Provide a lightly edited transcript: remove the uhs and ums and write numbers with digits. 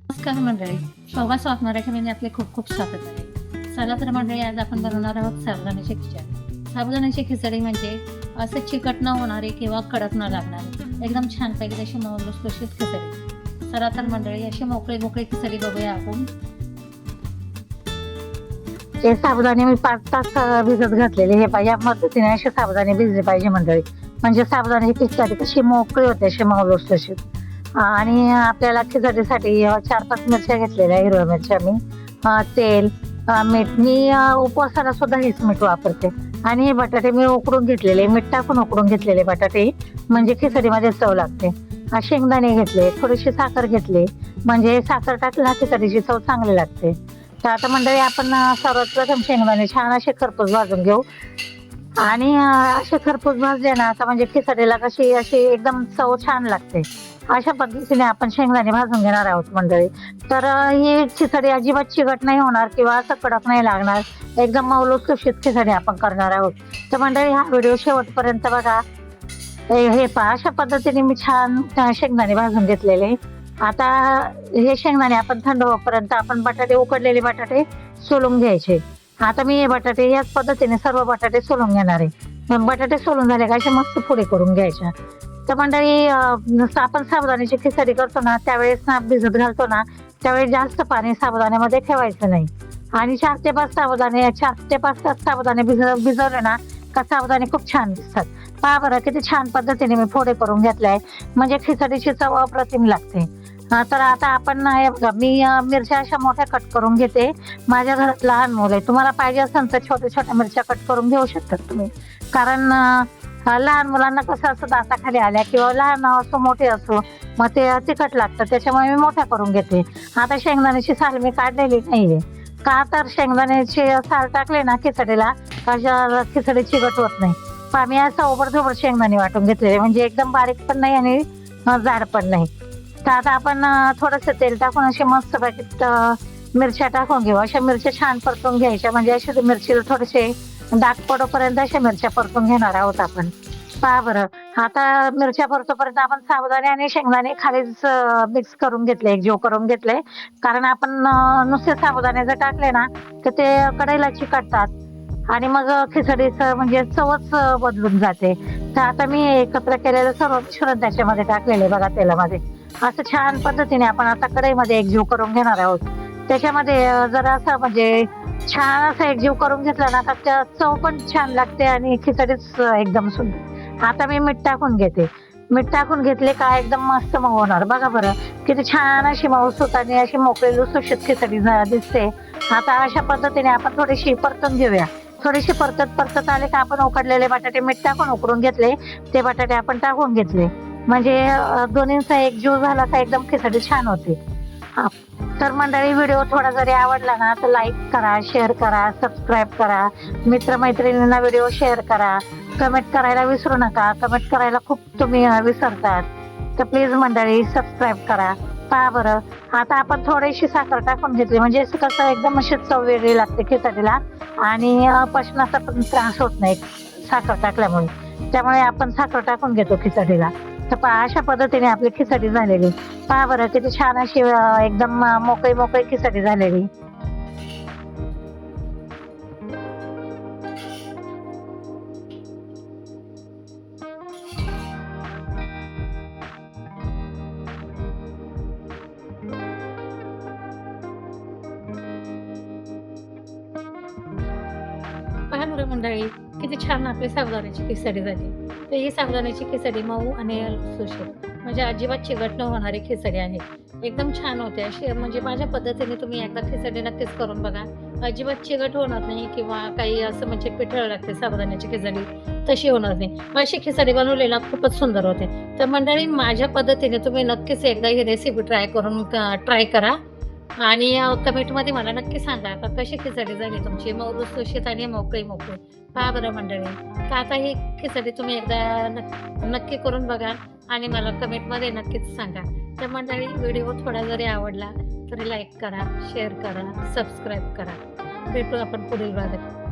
नमस्कार मंडळी, शोभा स्वाद मराठीमध्ये आपले खूप खूप स्वागत आहे. चला तर मंडळी, आज आपण बनवणार आहोत साबुदाण्याची खिचडी. साबुदाण्याची खिचडी म्हणजे असं चिकट न होणारी किंवा कडक न लागणारी एकदम छानपैकी अशी लुसलुशीत खिचडी. चला तर मंडळी, अशी मोकळी मोकळी खिचडी बघूया आपण. हे साबुदाणे मी 5 तास भिजत घातलेले. हे पाहिजे या पद्धतीने असे साबुदाणे भिजले पाहिजे मंडळी, म्हणजे साबुदाण्याची खिचडी कशी मोकळी होते, अशी लुसलुशीत. आणि आपल्याला खिचडीसाठी 4-5 मिरच्या घेतलेल्या, हिरव्या मिरच्या. मी तेल, मीठ. मी उपवासाला सुद्धा हेच मीठ वापरते. आणि हे बटाटे मी उकडून घेतलेले, मीठ टाकून उकडून घेतलेले बटाटे, म्हणजे खिचडीमध्ये चव लागते. शेंगदाणे घेतले, थोडीशी साखर घेतली, म्हणजे साखर टाकली खिचडीची चव चांगली लागते. तर आता मंडळी, आपण सर्वात प्रथम शेंगदाणे छान असे खरपूस भाजून घेऊ. आणि असे खरपूस भाजले ना, आता म्हणजे खिचडीला कशी अशी एकदम चव छान लागते. अशा पद्धतीने आपण शेंगदाणे भाजून घेणार आहोत मंडळी. तर ही खिचडी अजिबात चिकट नाही होणार किंवा असं कडक नाही लागणार, एकदम लुसलुशीत खिचडी आपण करणार आहोत. तर मंडळी, हा व्हिडिओ शेवटपर्यंत बघा. हे पहा, अशा पद्धतीने मी छान शेंगदाणे भाजून घेतलेले. आता हे शेंगदाणे आपण थंड होईपर्यंत आपण बटाटे, उकडलेले बटाटे सोलून घ्यायचे. आता मी हे बटाटे याच पद्धतीने सर्व बटाटे सोलून घेणार आहे. बटाटे सोलून झाले का असे मस्त फोडी करून घ्यायच्या. तर मंडळी, आपण साबुदाण्याची खिचडी करतो ना, त्यावेळेस ना भिजत घालतो ना, त्यावेळेस जास्त पाणी साबुदाण्यामध्ये ठेवायचं नाही. आणि 4 ते 5 तास साबुदाणे भिजवले ना का साबुदाणे खूप छान दिसतात. पहा बरं किती छान पद्धतीने मी फोडे करून घेतलाय, म्हणजे खिचडीची चव अप्रतिम लागते. तर आता आपण मी मिरच्या अशा मोठ्या कट करून घेते. माझ्या घरात लहान मुलं आहे, तुम्हाला पाहिजे असेल तर छोट्या छोट्या मिरच्या कट करून घेऊ शकतात तुम्ही. कारण लहान मुलांना कसं असं दाताखाली आल्या किंवा लहान असो मोठे असो, मग ते तिखट लागतं, त्याच्यामुळे मी मोठ्या करून घेते. आता शेंगदाण्याची साल मी काढलेली नाहीये, का तर शेंगदाण्याची साल टाकले ना खिचडीला, अशा खिचडी चिकट होत नाही. मी असं ओबडधोबड शेंगदाणे वाटून घेतलेले, म्हणजे एकदम बारीक पण नाही आणि जाड पण नाही. तर आता आपण थोडंसं तेल टाकून असे मस्त पॅकेट मिरच्या टाकून घेऊ. अशा मिरच्या छान परतून घ्यायच्या, म्हणजे असे मिरचीला थोडेसे डाग पडोपर्यंत अशा मिरच्या परतून घेणार आहोत आपण. पहा बरं, आता मिरच्या परतोपर्यंत आपण साबुदाणे आणि शेंगदाणे खालीच मिक्स करून घेतले, एकजीव करून घेतले. कारण आपण नुसते साबुदाणे जर टाकले ना तर ते कढईला चिकटतात आणि मग खिचडीचं म्हणजे चवच बदलून जाते. तर आता मी एकत्र केलेलं सर्व मिश्रण त्याच्यामध्ये टाकलेले बघा तेलामध्ये. असं छान पद्धतीने आपण आता कढईमध्ये एकजीव करून घेणार आहोत. त्याच्यामध्ये जरा असं म्हणजे छान असं एकजीव करून घेतला ना तर चव पण छान लागते आणि खिचडीच एकदम सुंदर. आता मी मीठ टाकून घेते. मीठ टाकून घेतले का एकदम मस्त मऊ होणार. बघा बरं किती छान अशी मऊसूत आणि अशी मोकळी लुसलुशीत खिचडी दिसते. आता अशा पद्धतीने आपण थोडीशी परतून घेऊया. थोडीशी परतत आले का आपण उकडलेले बटाटे मीठ टाकून उकडून घेतले, ते बटाटे आपण टाकून घेतले, म्हणजे दोन्हींचा एकजीव झाला का एकदम खिचडी छान होते. तर मंडळी, व्हिडिओ थोडा जरी आवडला ना तर लाईक करा, शेअर करा, सबस्क्राईब करा, मित्रमैत्रिणींना व्हिडिओ शेअर करा. कमेंट करायला विसरू नका, कमेंट करायला खूप तुम्ही विसरतात. तर प्लीज मंडळी सबस्क्राईब करा. पहा बरं, आता आपण थोडीशी साखर टाकून घेतली, म्हणजे कसं एकदम अशी चव वेगळी लागते खिचडीला आणि पचनाचा पण त्रास होत नाही साखर टाकल्यामुळे. त्यामुळे आपण साखर टाकून घेतो खिचडीला. तर पहा, अशा पद्धतीने आपली खिचडी झालेली. पहा बरं किती छान अशी एकदम मोकळी मोकळी खिचडी झालेली. पहा बरं मंडळी, किती छान आपली साबुदाण्याची खिचडी झाली. तर ही साबुदाण्याची खिचडी मऊ आणि लुसलुशीत, म्हणजे अजिबात चिकट न होणारी खिचडी आहे. एकदम छान होते अशी, म्हणजे माझ्या पद्धतीने तुम्ही एकदा खिचडी नक्कीच करून बघा. अजिबात चिकट होणार नाही किंवा काही असं म्हणजे पिठळ लागते साबुदाण्याची खिचडी, तशी होणार नाही. अशी खिचडी बनवलेला खूपच सुंदर होते. तर मंडळी, माझ्या पद्धतीने तुम्ही नक्कीच एकदा ही रेसिपी ट्राय करा आणि कमेंटमध्ये मला नक्की सांगा का कशी खिचडी झाली तुमची, मऊ लुसलुशीत आणि मोकळी मोकळी. पहा बरं मंडळी, तर आता ही खिचडी तुम्ही एकदा नक्की करून बघा आणि मला कमेंटमध्ये नक्कीच सांगा. तर मंडळी, व्हिडिओ थोडा जरी आवडला तरी लाईक करा, शेअर करा, सबस्क्राईब करा. भेटू आपण पुढील भागात.